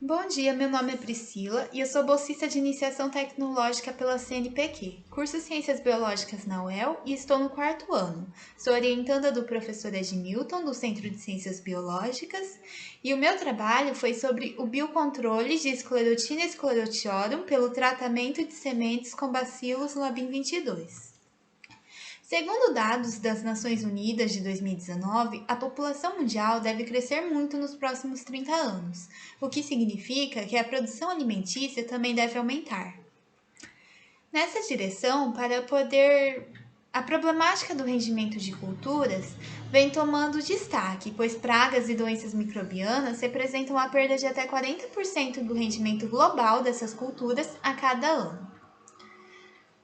Bom dia, meu nome é Priscila e eu sou bolsista de iniciação tecnológica pela CNPq, curso Ciências Biológicas na UEL e estou no quarto ano. Sou orientanda do professor Edmilton, do Centro de Ciências Biológicas, e o meu trabalho foi sobre o biocontrole de Sclerotinia sclerotiorum pelo tratamento de sementes com bacilos Labim 22. Segundo dados das Nações Unidas de 2019, a população mundial deve crescer muito nos próximos 30 anos, o que significa que a produção alimentícia também deve aumentar. Nessa direção, a problemática do rendimento de culturas vem tomando destaque, pois pragas e doenças microbianas representam a perda de até 40% do rendimento global dessas culturas a cada ano.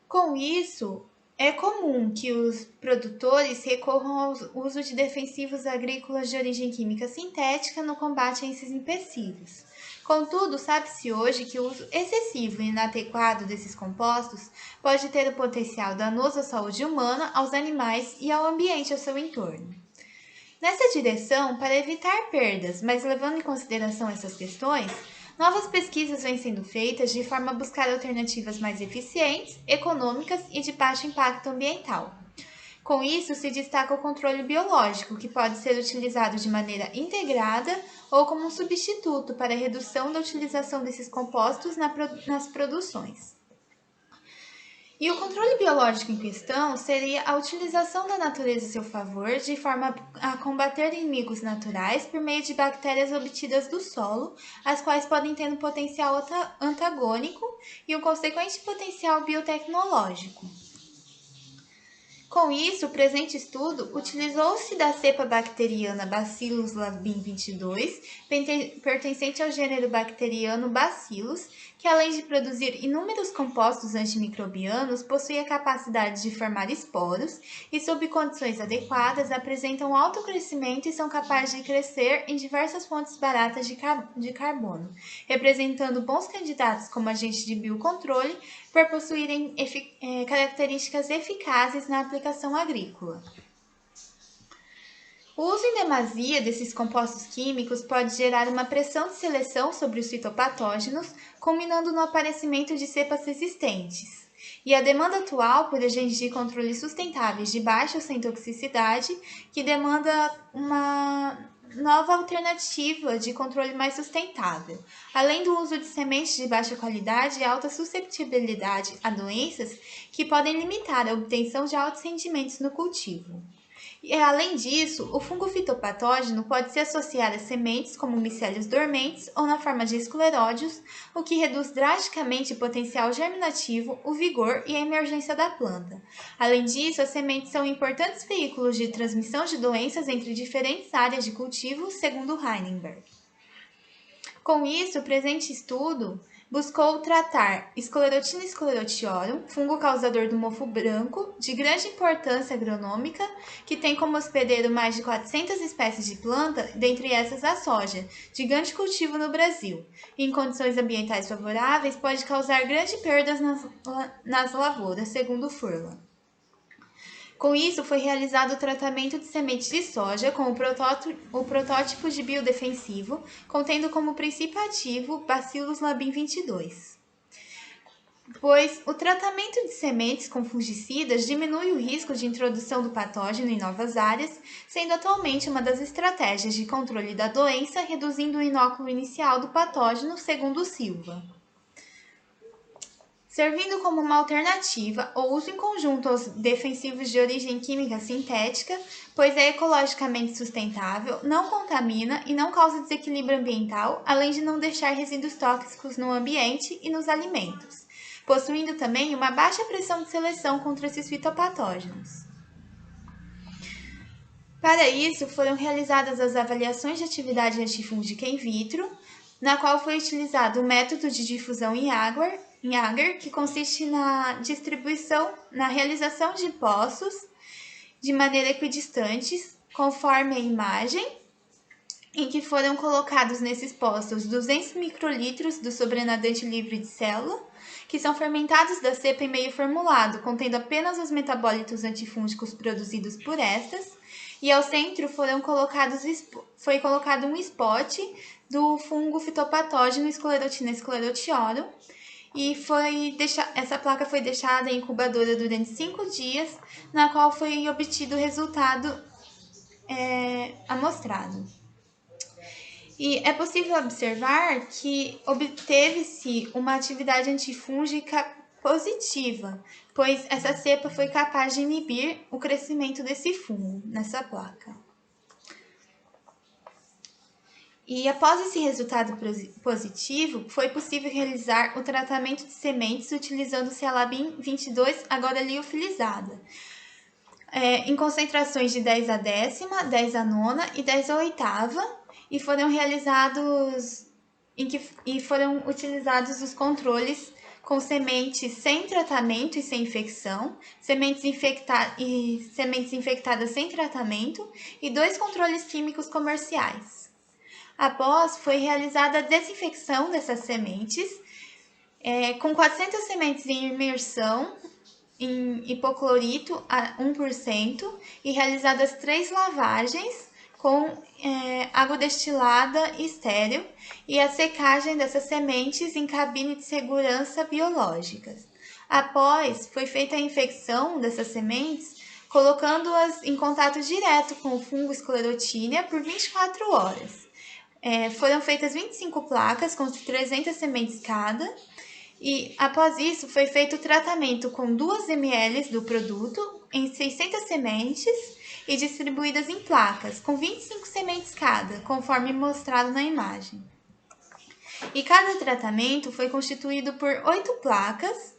Com isso, é comum que os produtores recorram ao uso de defensivos agrícolas de origem química sintética no combate a esses empecilhos. Contudo, sabe-se hoje que o uso excessivo e inadequado desses compostos pode ter o potencial danoso à saúde humana, aos animais e ao ambiente ao seu entorno. Nessa direção, para evitar perdas, mas levando em consideração essas questões, novas pesquisas vêm sendo feitas de forma a buscar alternativas mais eficientes, econômicas e de baixo impacto ambiental. Com isso, se destaca o controle biológico, que pode ser utilizado de maneira integrada ou como um substituto para a redução da utilização desses compostos nas produções. E o controle biológico em questão seria a utilização da natureza a seu favor, de forma a combater inimigos naturais por meio de bactérias obtidas do solo, as quais podem ter um potencial antagônico e um consequente potencial biotecnológico. Com isso, o presente estudo utilizou-se da cepa bacteriana Bacillus labim 22, pertencente ao gênero bacteriano Bacillus, que além de produzir inúmeros compostos antimicrobianos, possui a capacidade de formar esporos e, sob condições adequadas, apresentam alto crescimento e são capazes de crescer em diversas fontes baratas de carbono, representando bons candidatos como agentes de biocontrole por possuírem características eficazes na aplicação agrícola. O uso em demasia desses compostos químicos pode gerar uma pressão de seleção sobre os fitopatógenos, culminando no aparecimento de cepas resistentes. E a demanda atual por agentes de controle sustentáveis de baixa ou sem toxicidade, que demanda uma nova alternativa de controle mais sustentável, além do uso de sementes de baixa qualidade e alta susceptibilidade a doenças que podem limitar a obtenção de altos rendimentos no cultivo. E, além disso, o fungo fitopatógeno pode se associar a sementes como micélios dormentes ou na forma de escleródios, o que reduz drasticamente o potencial germinativo, o vigor e a emergência da planta. Além disso, as sementes são importantes veículos de transmissão de doenças entre diferentes áreas de cultivo, segundo Heinenberg. Com isso, o presente estudo buscou tratar Sclerotinia sclerotiorum, fungo causador do mofo branco, de grande importância agronômica, que tem como hospedeiro mais de 400 espécies de planta, dentre essas a soja, gigante cultivo no Brasil. Em condições ambientais favoráveis, pode causar grandes perdas nas lavouras, segundo Furlan. Com isso, foi realizado o tratamento de sementes de soja com o protótipo de biodefensivo, contendo como princípio ativo Bacillus labim 22. Pois o tratamento de sementes com fungicidas diminui o risco de introdução do patógeno em novas áreas, sendo atualmente uma das estratégias de controle da doença, reduzindo o inóculo inicial do patógeno, segundo Silva. Servindo como uma alternativa ou uso em conjunto aos defensivos de origem química sintética, pois é ecologicamente sustentável, não contamina e não causa desequilíbrio ambiental, além de não deixar resíduos tóxicos no ambiente e nos alimentos, possuindo também uma baixa pressão de seleção contra esses fitopatógenos. Para isso, foram realizadas as avaliações de atividade antifúngica in vitro, na qual foi utilizado o método de difusão em Agar, que consiste na realização de poços de maneira equidistantes, conforme a imagem, em que foram colocados nesses poços 200 microlitros do sobrenadante livre de célula, que são fermentados da cepa em meio formulado, contendo apenas os metabólitos antifúngicos produzidos por estas, e ao centro foi colocado um spot do fungo fitopatógeno Sclerotina sclerotioro, e essa placa foi deixada em incubadora durante 5 dias, na qual foi obtido o resultado amostrado. E é possível observar que obteve-se uma atividade antifúngica positiva, pois essa cepa foi capaz de inibir o crescimento desse fungo nessa placa. E após esse resultado positivo, foi possível realizar o tratamento de sementes utilizando Cialabim 22, agora liofilizada, em concentrações de 10 a décima, 10 a nona e 10 a oitava, e foram utilizados os controles com sementes sem tratamento e sem infecção, sementes infectadas sem tratamento e 2 controles químicos comerciais. Após, foi realizada a desinfecção dessas sementes, com 400 sementes em imersão em hipoclorito a 1% e realizadas 3 lavagens com água destilada e estéril e a secagem dessas sementes em cabine de segurança biológicas. Após, foi feita a infecção dessas sementes, colocando-as em contato direto com o fungo Sclerotinia por 24 horas. Foram feitas 25 placas com 300 sementes cada, e após isso foi feito o tratamento com 2 ml do produto em 600 sementes e distribuídas em placas com 25 sementes cada, conforme mostrado na imagem. E cada tratamento foi constituído por 8 placas,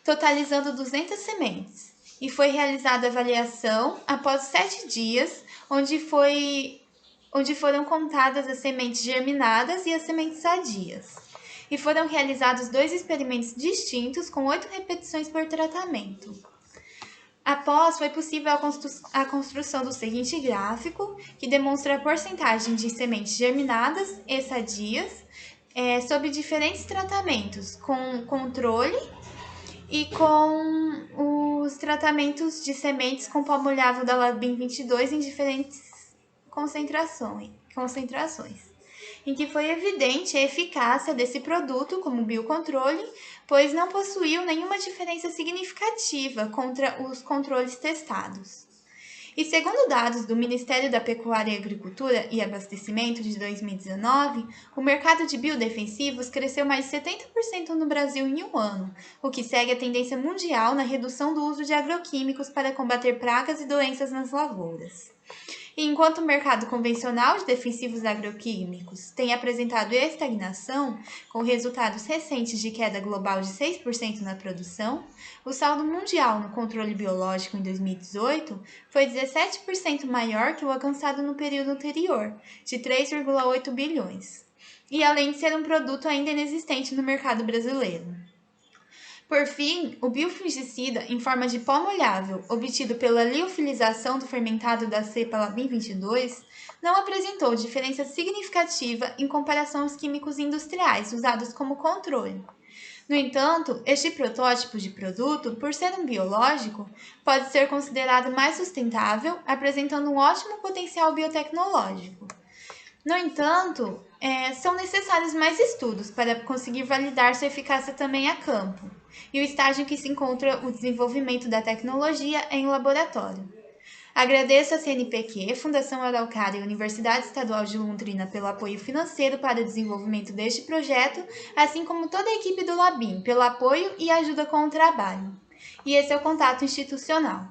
totalizando 200 sementes. E foi realizada a avaliação após 7 dias, onde foram contadas as sementes germinadas e as sementes sadias. E foram realizados 2 experimentos distintos com 8 repetições por tratamento. Após, foi possível a construção do seguinte gráfico, que demonstra a porcentagem de sementes germinadas e sadias sob diferentes tratamentos, com controle e com os tratamentos de sementes com pó molhável da Labim 22 em diferentes concentrações, em que foi evidente a eficácia desse produto como biocontrole, pois não possuiu nenhuma diferença significativa contra os controles testados. E segundo dados do Ministério da Pecuária, Agricultura e Abastecimento de 2019, o mercado de biodefensivos cresceu mais de 70% no Brasil em um ano, o que segue a tendência mundial na redução do uso de agroquímicos para combater pragas e doenças nas lavouras. E enquanto o mercado convencional de defensivos agroquímicos tem apresentado estagnação, com resultados recentes de queda global de 6% na produção, o saldo mundial no controle biológico em 2018 foi 17% maior que o alcançado no período anterior, de 3,8 bilhões, e além de ser um produto ainda inexistente no mercado brasileiro. Por fim, o biofungicida em forma de pó molhável, obtido pela liofilização do fermentado da cepa Labim 22, não apresentou diferença significativa em comparação aos químicos industriais usados como controle. No entanto, este protótipo de produto, por ser um biológico, pode ser considerado mais sustentável, apresentando um ótimo potencial biotecnológico. No entanto, são necessários mais estudos para conseguir validar sua eficácia também a campo, e o estágio em que se encontra o desenvolvimento da tecnologia é em laboratório. Agradeço à CNPq, Fundação Araucária e Universidade Estadual de Londrina pelo apoio financeiro para o desenvolvimento deste projeto, assim como toda a equipe do Labim pelo apoio e ajuda com o trabalho. E esse é o contato institucional.